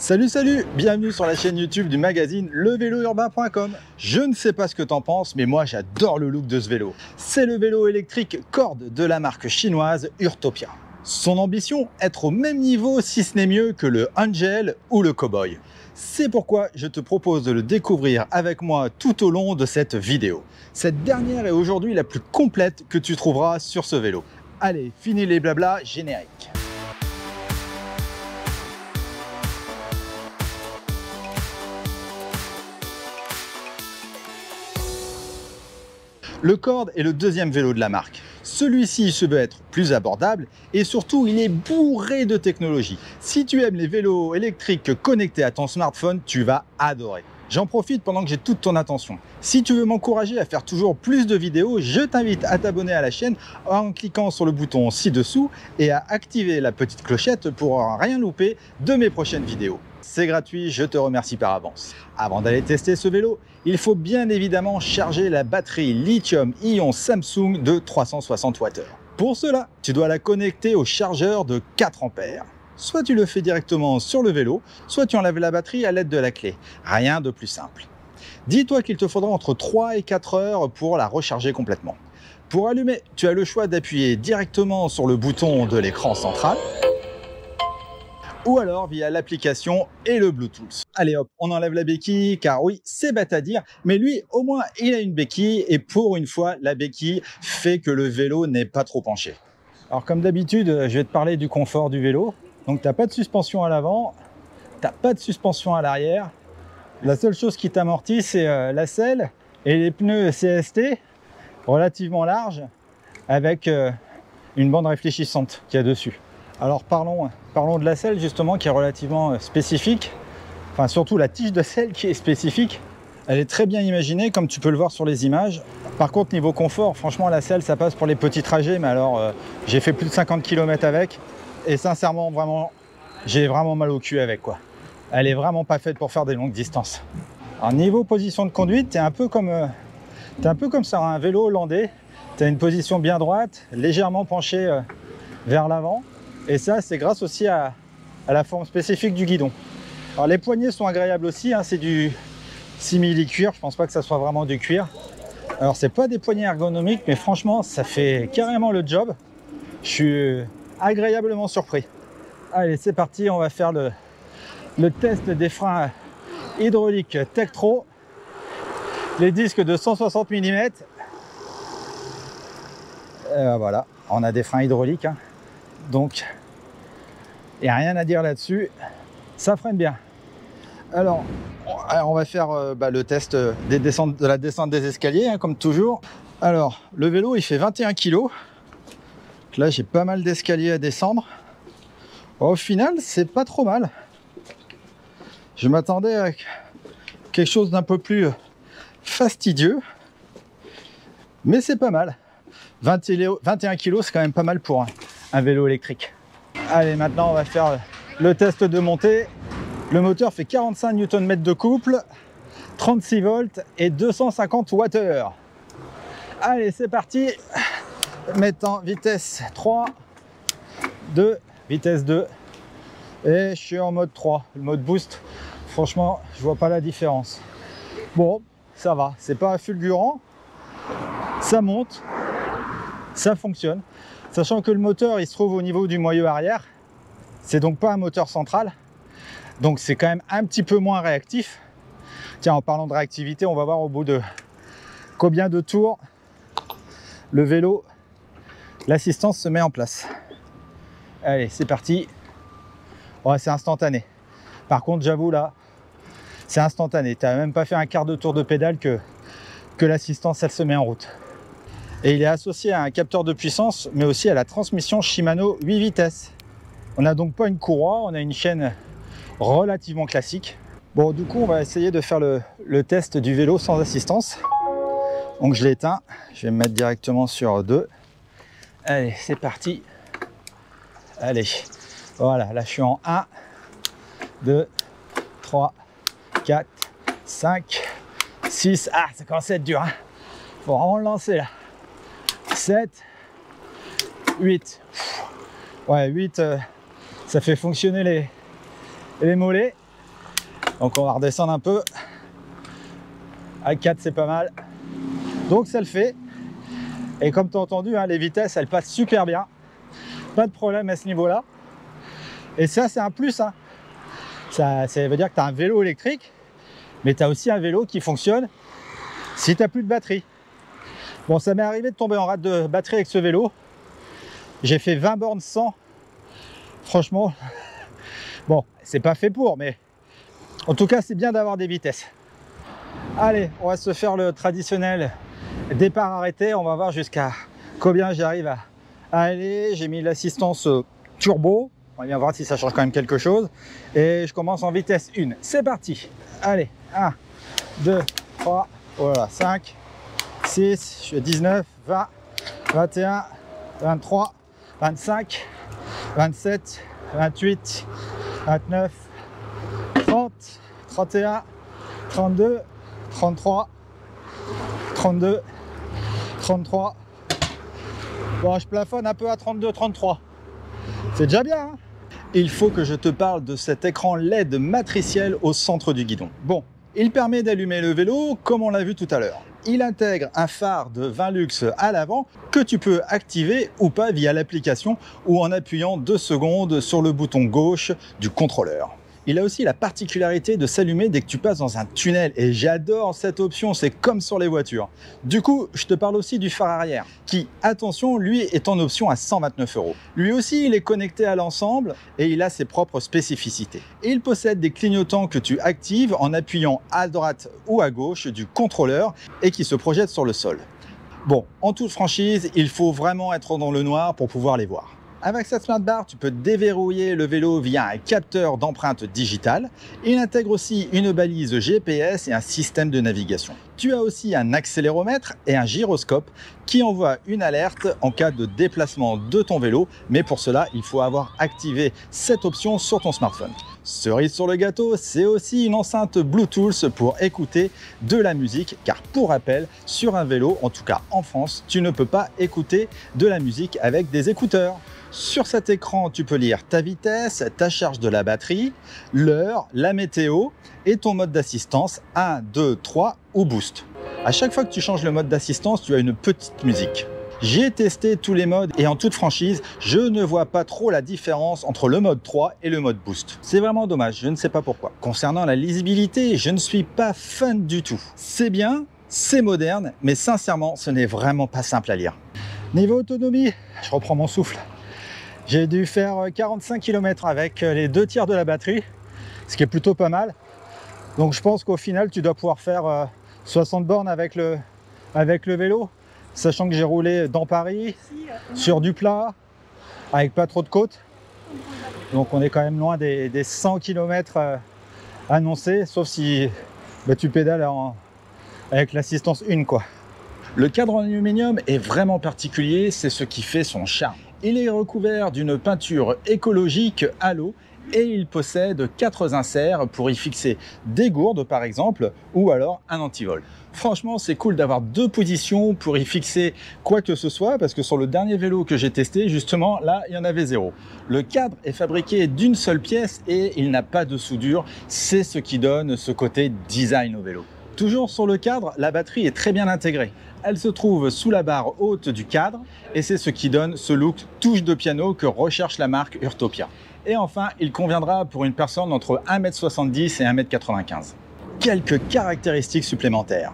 Salut, bienvenue sur la chaîne YouTube du magazine levélourbain.com. Je ne sais pas ce que t'en penses, mais moi j'adore le look de ce vélo. C'est le vélo électrique corde de la marque chinoise Urtopia. Son ambition, être au même niveau, si ce n'est mieux, que le Angel ou le Cowboy. C'est pourquoi je te propose de le découvrir avec moi tout au long de cette vidéo. Cette dernière est aujourd'hui la plus complète que tu trouveras sur ce vélo. Allez, fini les blablas, générique. Le Cord est le deuxième vélo de la marque. Celui-ci se veut être plus abordable et surtout il est bourré de technologie. Si tu aimes les vélos électriques connectés à ton smartphone, tu vas adorer. J'en profite pendant que j'ai toute ton attention. Si tu veux m'encourager à faire toujours plus de vidéos, je t'invite à t'abonner à la chaîne en cliquant sur le bouton ci-dessous et à activer la petite clochette pour rien louper de mes prochaines vidéos. C'est gratuit, je te remercie par avance. Avant d'aller tester ce vélo, il faut bien évidemment charger la batterie lithium-ion Samsung de 360 Wh. Pour cela, tu dois la connecter au chargeur de 4 ampères. Soit tu le fais directement sur le vélo, soit tu enlèves la batterie à l'aide de la clé. Rien de plus simple. Dis-toi qu'il te faudra entre 3 et 4 heures pour la recharger complètement. Pour allumer, tu as le choix d'appuyer directement sur le bouton de l'écran central, ou alors via l'application et le Bluetooth. Allez hop, on enlève la béquille, car oui, c'est bête à dire, mais lui, au moins, il a une béquille, et pour une fois, la béquille fait que le vélo n'est pas trop penché. Alors comme d'habitude, je vais te parler du confort du vélo. Donc tu n'as pas de suspension à l'avant, tu n'as pas de suspension à l'arrière. La seule chose qui t'amortit, c'est la selle et les pneus CST, relativement larges, avec une bande réfléchissante qu'il y a dessus. Alors parlons de la selle justement, qui est relativement spécifique, enfin surtout la tige de selle qui est spécifique. Elle est très bien imaginée comme tu peux le voir sur les images. Par contre niveau confort, franchement la selle ça passe pour les petits trajets, mais alors j'ai fait plus de 50 km avec et sincèrement vraiment j'ai vraiment mal au cul avec quoi. Elle est vraiment pas faite pour faire des longues distances. Alors niveau position de conduite, t'es un peu comme sur un vélo hollandais. Tu as une position bien droite, légèrement penchée vers l'avant. Et ça, c'est grâce aussi à la forme spécifique du guidon. Alors les poignées sont agréables aussi, hein, c'est du simili-cuir, je pense pas que ça soit vraiment du cuir. Alors c'est pas des poignées ergonomiques, mais franchement, ça fait carrément le job. Je suis agréablement surpris. Allez, c'est parti, on va faire le test des freins hydrauliques Tektro. Les disques de 160 mm. Voilà, on a des freins hydrauliques, hein. Donc, il n'y a rien à dire là-dessus, ça freine bien. Alors, on va faire le test de la descente des escaliers, hein, comme toujours. Alors, le vélo, il fait 21 kg. Là, j'ai pas mal d'escaliers à descendre. Au final, c'est pas trop mal. Je m'attendais à quelque chose d'un peu plus fastidieux, mais c'est pas mal. 21 kg, c'est quand même pas mal pour un vélo électrique. Allez, maintenant on va faire le test de montée. Le moteur fait 45 Nm de couple, 36 volts et 250 Wh. Allez, c'est parti. Mettant vitesse 3, 2, vitesse 2. Et je suis en mode 3, le mode boost. Franchement, je vois pas la différence. Bon, ça va, c'est pas fulgurant. Ça monte, ça fonctionne. Sachant que le moteur il se trouve au niveau du moyeu arrière, c'est donc pas un moteur central, donc c'est quand même un petit peu moins réactif. Tiens, en parlant de réactivité, on va voir au bout de combien de tours le vélo, l'assistance se met en place. Allez, c'est parti. Ouais, c'est instantané. Par contre, j'avoue là, c'est instantané. Tu n'as même pas fait un quart de tour de pédale que l'assistance elle se met en route. Et il est associé à un capteur de puissance, mais aussi à la transmission Shimano 8 vitesses. On n'a donc pas une courroie, on a une chaîne relativement classique. Bon, du coup, on va essayer de faire le test du vélo sans assistance. Donc je l'éteins, je vais me mettre directement sur 2. Allez, c'est parti. Allez, voilà, là je suis en 1, 2, 3, 4, 5, 6. Ah, ça commence à être dur, hein. Faut vraiment le lancer là. 7, 8. Ouais, 8, ça fait fonctionner les mollets. Donc on va redescendre un peu. À 4 c'est pas mal. Donc ça le fait. Et comme tu as entendu, hein, les vitesses elles passent super bien. Pas de problème à ce niveau-là. Et ça c'est un plus. Hein. Ça veut dire que tu as un vélo électrique, mais tu as aussi un vélo qui fonctionne si tu n'as plus de batterie. Bon, ça m'est arrivé de tomber en rate de batterie avec ce vélo. J'ai fait 20 bornes sans. Franchement, bon, c'est pas fait pour, mais en tout cas, c'est bien d'avoir des vitesses. Allez, on va se faire le traditionnel départ arrêté. On va voir jusqu'à combien j'arrive à aller. J'ai mis l'assistance turbo. On va bien voir si ça change quand même quelque chose. Et je commence en vitesse 1. C'est parti. Allez, 1, 2, 3, voilà, 5, 6, je suis à 19, 20, 21, 23, 25, 27, 28, 29, 30, 31, 32, 33, 32, 33. Bon, je plafonne un peu à 32, 33. C'est déjà bien, hein? Il faut que je te parle de cet écran LED matriciel au centre du guidon. Bon, il permet d'allumer le vélo comme on l'a vu tout à l'heure. Il intègre un phare de 20 lux à l'avant que tu peux activer ou pas via l'application ou en appuyant 2 secondes sur le bouton gauche du contrôleur. Il a aussi la particularité de s'allumer dès que tu passes dans un tunnel et j'adore cette option, c'est comme sur les voitures. Du coup, je te parle aussi du phare arrière qui, attention, lui est en option à 129 €. Lui aussi, il est connecté à l'ensemble et il a ses propres spécificités. Et il possède des clignotants que tu actives en appuyant à droite ou à gauche du contrôleur et qui se projettent sur le sol. Bon, en toute franchise, il faut vraiment être dans le noir pour pouvoir les voir. Avec cette smart bar, tu peux déverrouiller le vélo via un capteur d'empreinte digitale. Il intègre aussi une balise GPS et un système de navigation. Tu as aussi un accéléromètre et un gyroscope qui envoie une alerte en cas de déplacement de ton vélo, mais pour cela, il faut avoir activé cette option sur ton smartphone. Cerise sur le gâteau, c'est aussi une enceinte Bluetooth pour écouter de la musique, car pour rappel, sur un vélo, en tout cas en France, tu ne peux pas écouter de la musique avec des écouteurs. Sur cet écran, tu peux lire ta vitesse, ta charge de la batterie, l'heure, la météo et ton mode d'assistance 1, 2, 3 ou boost. À chaque fois que tu changes le mode d'assistance, tu as une petite musique. J'ai testé tous les modes et en toute franchise, je ne vois pas trop la différence entre le mode 3 et le mode boost. C'est vraiment dommage, je ne sais pas pourquoi. Concernant la lisibilité, je ne suis pas fan du tout. C'est bien, c'est moderne, mais sincèrement, ce n'est vraiment pas simple à lire. Niveau autonomie, je reprends mon souffle. J'ai dû faire 45 km avec les 2 tiers de la batterie, ce qui est plutôt pas mal. Donc je pense qu'au final, tu dois pouvoir faire 60 bornes avec le vélo, sachant que j'ai roulé dans Paris, sur du plat, avec pas trop de côtes. Donc on est quand même loin des 100 km annoncés, sauf si tu pédales avec l'assistance 1, quoi. Le cadre en aluminium est vraiment particulier, c'est ce qui fait son charme. Il est recouvert d'une peinture écologique à l'eau et il possède 4 inserts pour y fixer des gourdes par exemple ou alors un antivol. Franchement, c'est cool d'avoir 2 positions pour y fixer quoi que ce soit parce que sur le dernier vélo que j'ai testé, justement, là, il y en avait 0. Le cadre est fabriqué d'une seule pièce et il n'a pas de soudure. C'est ce qui donne ce côté design au vélo. Toujours sur le cadre, la batterie est très bien intégrée. Elle se trouve sous la barre haute du cadre et c'est ce qui donne ce look touche de piano que recherche la marque Urtopia. Et enfin, il conviendra pour une personne entre 1,70 m et 1,95 m. Quelques caractéristiques supplémentaires.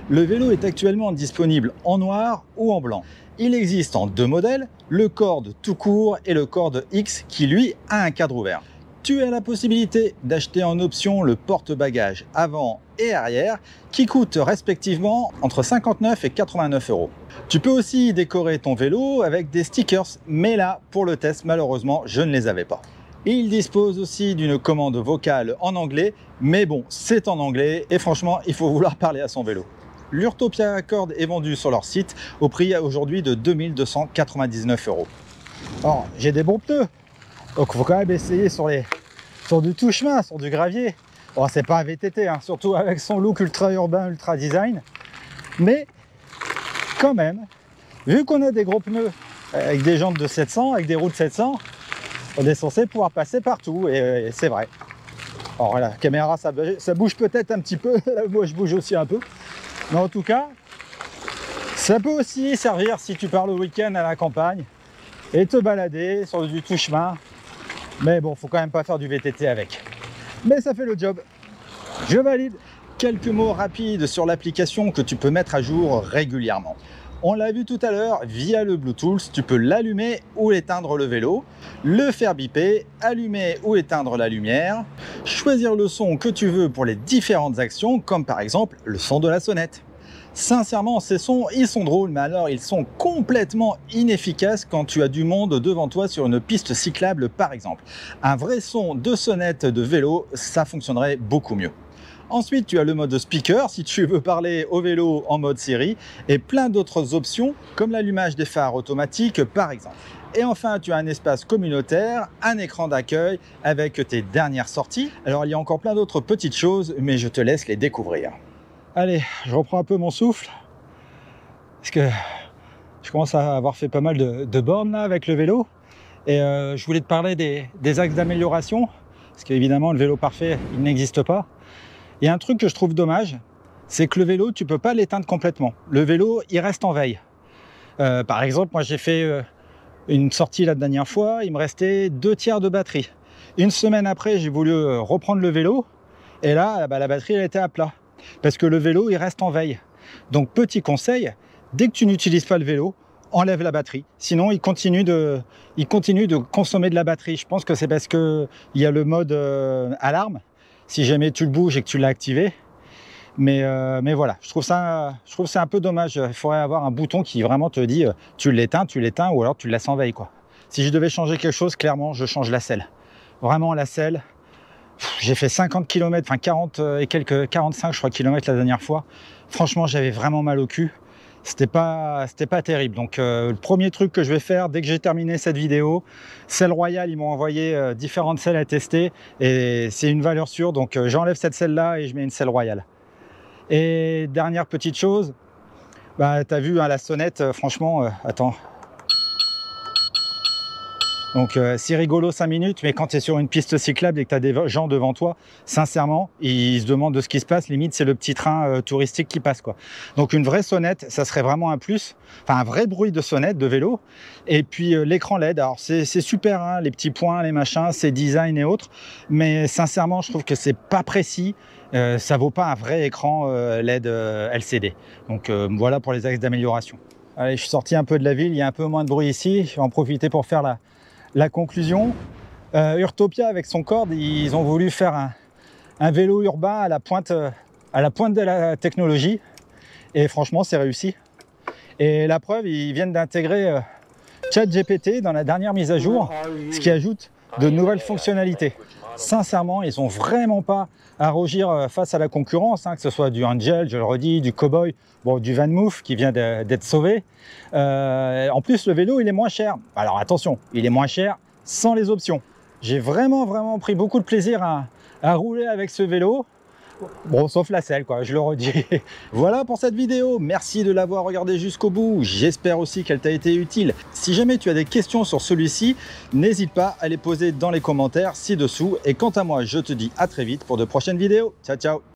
Le vélo est actuellement disponible en noir ou en blanc. Il existe en 2 modèles, le Cord tout court et le Cord X qui lui a un cadre ouvert. Tu as la possibilité d'acheter en option le porte-bagages avant et arrière qui coûtent respectivement entre 59 et 89 €. Tu peux aussi décorer ton vélo avec des stickers, mais là, pour le test, malheureusement, je ne les avais pas. Il dispose aussi d'une commande vocale en anglais, mais bon, c'est en anglais et franchement, il faut vouloir parler à son vélo. L'Urtopia Cord est vendu sur leur site au prix aujourd'hui de 2299 €. Alors, j'ai des bons pneus, donc il faut quand même essayer sur du tout chemin, sur du gravier. Bon, c'est pas un VTT, hein, surtout avec son look ultra urbain, ultra design. Mais quand même, vu qu'on a des gros pneus avec des jantes de 700, avec des roues de 700, on est censé pouvoir passer partout, et c'est vrai. Alors la caméra, ça bouge peut-être un petit peu, moi je bouge aussi un peu. Mais en tout cas, ça peut aussi servir si tu pars le week-end à la campagne et te balader sur du tout chemin. Mais bon, faut quand même pas faire du VTT avec. Mais ça fait le job. Je valide. Quelques mots rapides sur l'application que tu peux mettre à jour régulièrement. On l'a vu tout à l'heure, via le Bluetooth, tu peux l'allumer ou éteindre le vélo, le faire biper, allumer ou éteindre la lumière, choisir le son que tu veux pour les différentes actions, comme par exemple le son de la sonnette. Sincèrement, ces sons, ils sont drôles, mais alors ils sont complètement inefficaces quand tu as du monde devant toi sur une piste cyclable par exemple. Un vrai son de sonnette de vélo, ça fonctionnerait beaucoup mieux. Ensuite, tu as le mode speaker si tu veux parler au vélo en mode Siri et plein d'autres options comme l'allumage des phares automatiques par exemple. Et enfin, tu as un espace communautaire, un écran d'accueil avec tes dernières sorties. Alors, il y a encore plein d'autres petites choses, mais je te laisse les découvrir. Allez, je reprends un peu mon souffle parce que je commence à avoir fait pas mal de bornes là avec le vélo et je voulais te parler des axes d'amélioration parce qu'évidemment, le vélo parfait, il n'existe pas. Il y a un truc que je trouve dommage, c'est que le vélo, tu peux pas l'éteindre complètement. Le vélo, il reste en veille. Par exemple, moi j'ai fait une sortie la dernière fois, il me restait 2/3 de batterie. Une semaine après, j'ai voulu reprendre le vélo, et là, la batterie elle était à plat. Parce que le vélo, il reste en veille. Donc petit conseil, dès que tu n'utilises pas le vélo, enlève la batterie. Sinon, il continue de consommer de la batterie. Je pense que c'est parce qu'il y a le mode alarme. Si jamais tu le bouges et que tu l'as activé. Mais voilà, je trouve ça c'est un peu dommage. Il faudrait avoir un bouton qui vraiment te dit tu l'éteins, ou alors tu le laisses en veille, quoi. Si je devais changer quelque chose, clairement, je change la selle. Vraiment, la selle, j'ai fait 50 km, enfin 40 et quelques, 45 je crois kilomètres la dernière fois. Franchement, j'avais vraiment mal au cul. C'était pas terrible. Donc le premier truc que je vais faire dès que j'ai terminé cette vidéo, selle Royal, ils m'ont envoyé différentes selles à tester et c'est une valeur sûre. Donc j'enlève cette selle là et je mets une selle Royal. Et dernière petite chose, bah t'as vu hein, la sonnette, franchement, attends. Donc c'est rigolo 5 minutes, mais quand tu es sur une piste cyclable et que tu as des gens devant toi, sincèrement, ils se demandent de ce qui se passe. Limite, c'est le petit train touristique qui passe, quoi. Donc une vraie sonnette, ça serait vraiment un plus. Enfin, un vrai bruit de sonnette, de vélo. Et puis l'écran LED, alors c'est super, hein, les petits points, les machins, c'est design et autres. Mais sincèrement, je trouve que c'est pas précis. Ça vaut pas un vrai écran LED LCD. Donc voilà pour les axes d'amélioration. Allez, je suis sorti un peu de la ville, il y a un peu moins de bruit ici. Je vais en profiter pour faire la conclusion. Urtopia avec son cord, ils ont voulu faire un vélo urbain à la pointe de la technologie et franchement c'est réussi. Et la preuve, ils viennent d'intégrer ChatGPT dans la dernière mise à jour, ce qui ajoute de nouvelles fonctionnalités. Sincèrement, ils sont vraiment pas à rougir face à la concurrence, hein, que ce soit du Angel, je le redis, du Cowboy, bon, du VanMoof qui vient d'être sauvé. En plus, le vélo, il est moins cher. Alors attention, il est moins cher sans les options. J'ai vraiment pris beaucoup de plaisir à rouler avec ce vélo. Bon, sauf la selle, quoi, je le redis. Voilà pour cette vidéo. Merci de l'avoir regardé jusqu'au bout. J'espère aussi qu'elle t'a été utile. Si jamais tu as des questions sur celui-ci, n'hésite pas à les poser dans les commentaires ci-dessous. Et quant à moi, je te dis à très vite pour de prochaines vidéos. Ciao, ciao.